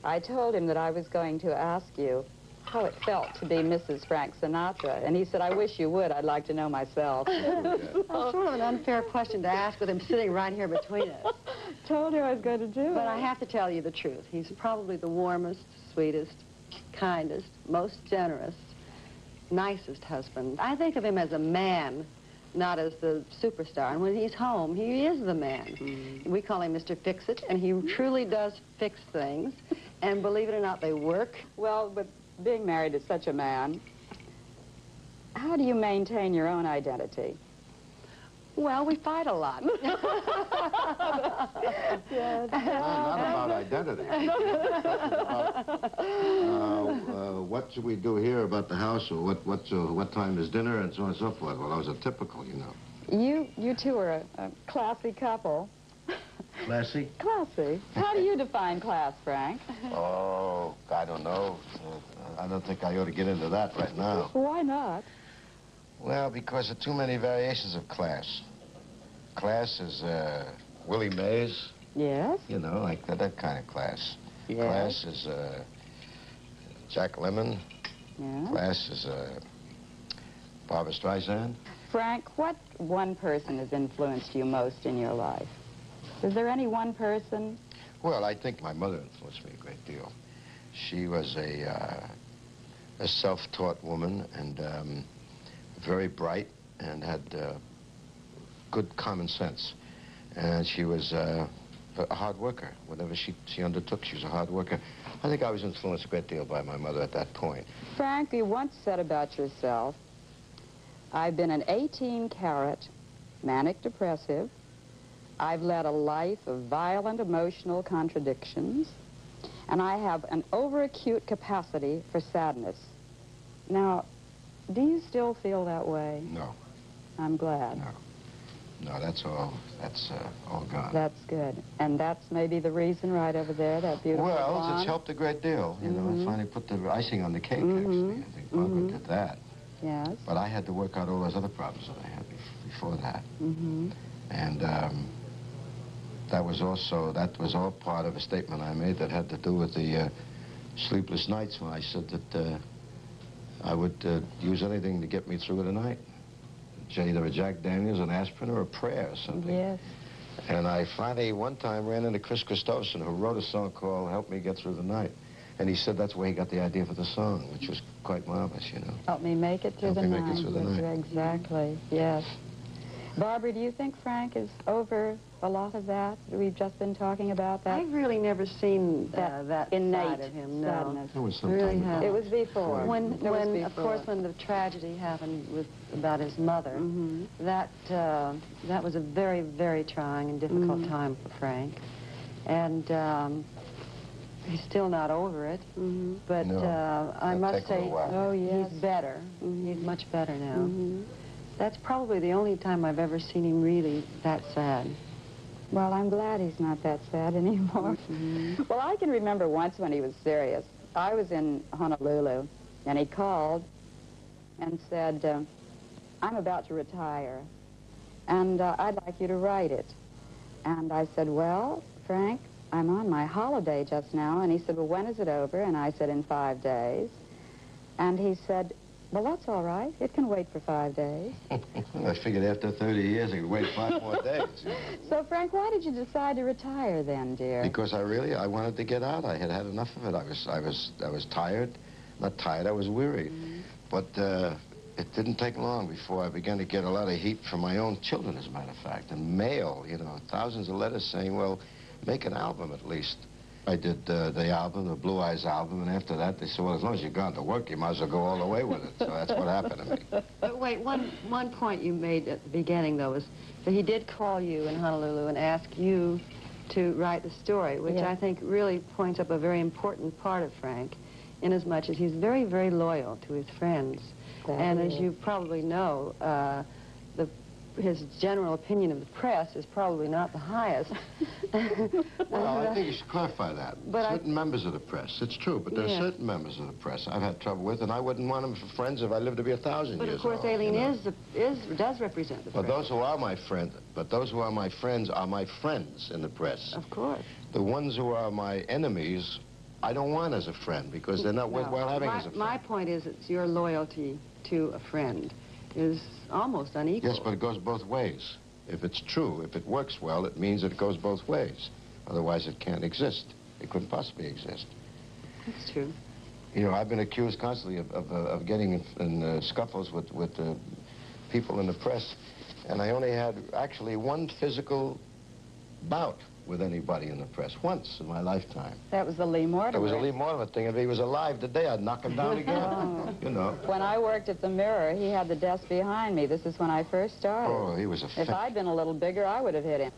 I told him that I was going to ask you how it felt to be Mrs. Frank Sinatra, and he said, I wish you would. I'd like to know myself. That's sort of an unfair question to ask with him sitting right here between us. Told you I was going to do it. But I have to tell you the truth. He's probably the warmest, sweetest, kindest, most generous, nicest husband. I think of him as a man, not as the superstar. And when he's home, he is the man. We call him Mr. Fix-It, and he truly does fix things. And believe it or not, they work. Well, but being married to such a man, how do you maintain your own identity? Well, we fight a lot. Yes. Not about identity. What should we do here about the house, or what time is dinner, and so on and so forth? Well, those are typical, you know. You two are a classy couple. Classy? Classy. How do you define class, Frank? Oh, I don't know. I don't think I ought to get into that right now. Why not? Well, because of too many variations of class. Class is Willie Mays. Yes. You know, like that kind of class. Yes. Class is Jack Lemmon. Yes. Class is Barbra Streisand. Frank, what one person has influenced you most in your life? Is there any one person? Well, I think my mother influenced me a great deal. She was a self-taught woman, and very bright, and had good common sense. And she was a hard worker. Whatever she undertook, she was a hard worker. I think I was influenced a great deal by my mother at that point. Frank, you once said about yourself, I've been an 18-carat manic depressive. I've led a life of violent emotional contradictions, and I have an overacute capacity for sadness. Now, do you still feel that way? No. I'm glad. No, that's all gone. That's good. And that's maybe the reason right over there, that beautiful Well, blonde. it's helped a great deal. You know, I finally put the icing on the cake, actually. I think Barbara did that. Yes. But I had to work out all those other problems that I had before that. And that was all part of a statement I made that had to do with the sleepless nights, when I said that I would use anything to get me through the night. Either a Jack Daniels, an aspirin, or a prayer or something. Yes. And I finally, one time, ran into Chris Christopherson, who wrote a song called Help Me Get Through the Night. And he said that's where he got the idea for the song, which was quite marvelous, you know. Help me make it through the night. Help me make it through the night. Exactly, yes. Barbara, do you think Frank is over a lot of that? We've just been talking about that. I've really never seen that innate side of him, no. sadness. It was Really sometime ago. It was before. Of course, when the tragedy happened about his mother, that was a very, very trying and difficult time for Frank. And he's still not over it. But No, I it'll must take a say, little while. Oh, yes. he's better. He's much better now. That's probably the only time I've ever seen him really that sad. Well, I'm glad he's not that sad anymore. Well, I can remember once when he was serious. I was in Honolulu, and he called and said, I'm about to retire, and I'd like you to write it. And I said, well, Frank, I'm on my holiday just now. And he said, well, when is it over? And I said, in 5 days. And he said, well, that's all right. It can wait for 5 days. I figured after 30 years, I could wait 5 more days. You know. So, Frank, why did you decide to retire then, dear? Because I wanted to get out. I had had enough of it. I was tired. Not tired, I was weary. But it didn't take long before I began to get a lot of heat from my own children, as a matter of fact, and mail, you know, thousands of letters saying, well, make an album at least. I did the album, the Blue Eyes album, and after that, they said, well, as long as you've gone to work, you might as well go all the way with it. So that's what happened to me. But wait, one point you made at the beginning, though, was that he did call you in Honolulu and ask you to write the story, which I think really points up a very important part of Frank, inasmuch as he's very, very loyal to his friends. And as you probably know, his general opinion of the press is probably not the highest. Well, I think you should clarify that. But certain members of the press, it's true, but there are certain members of the press I've had trouble with, and I wouldn't want them for friends if I lived to be 1,000 years old. But of course, Aileen does represent the press. But those who are my friends, are my friends in the press. Of course. The ones who are my enemies I don't want as a friend because they're not worthwhile having as a friend. My point is it's your loyalty to a friend is almost unequal. Yes, but it goes both ways. If it's true, if it works well, it means it goes both ways. Otherwise, it can't exist. It couldn't possibly exist. That's true. You know, I've been accused constantly of getting in scuffles with people in the press, and I only had actually one physical bout with anybody in the press, once in my lifetime. That was the Lee Mortimer. It was a Lee Mortimer thing. If he was alive today, I'd knock him down again, you know. When I worked at the Mirror, he had the desk behind me. This is when I first started. Oh, he was a... If I'd been a little bigger, I would have hit him.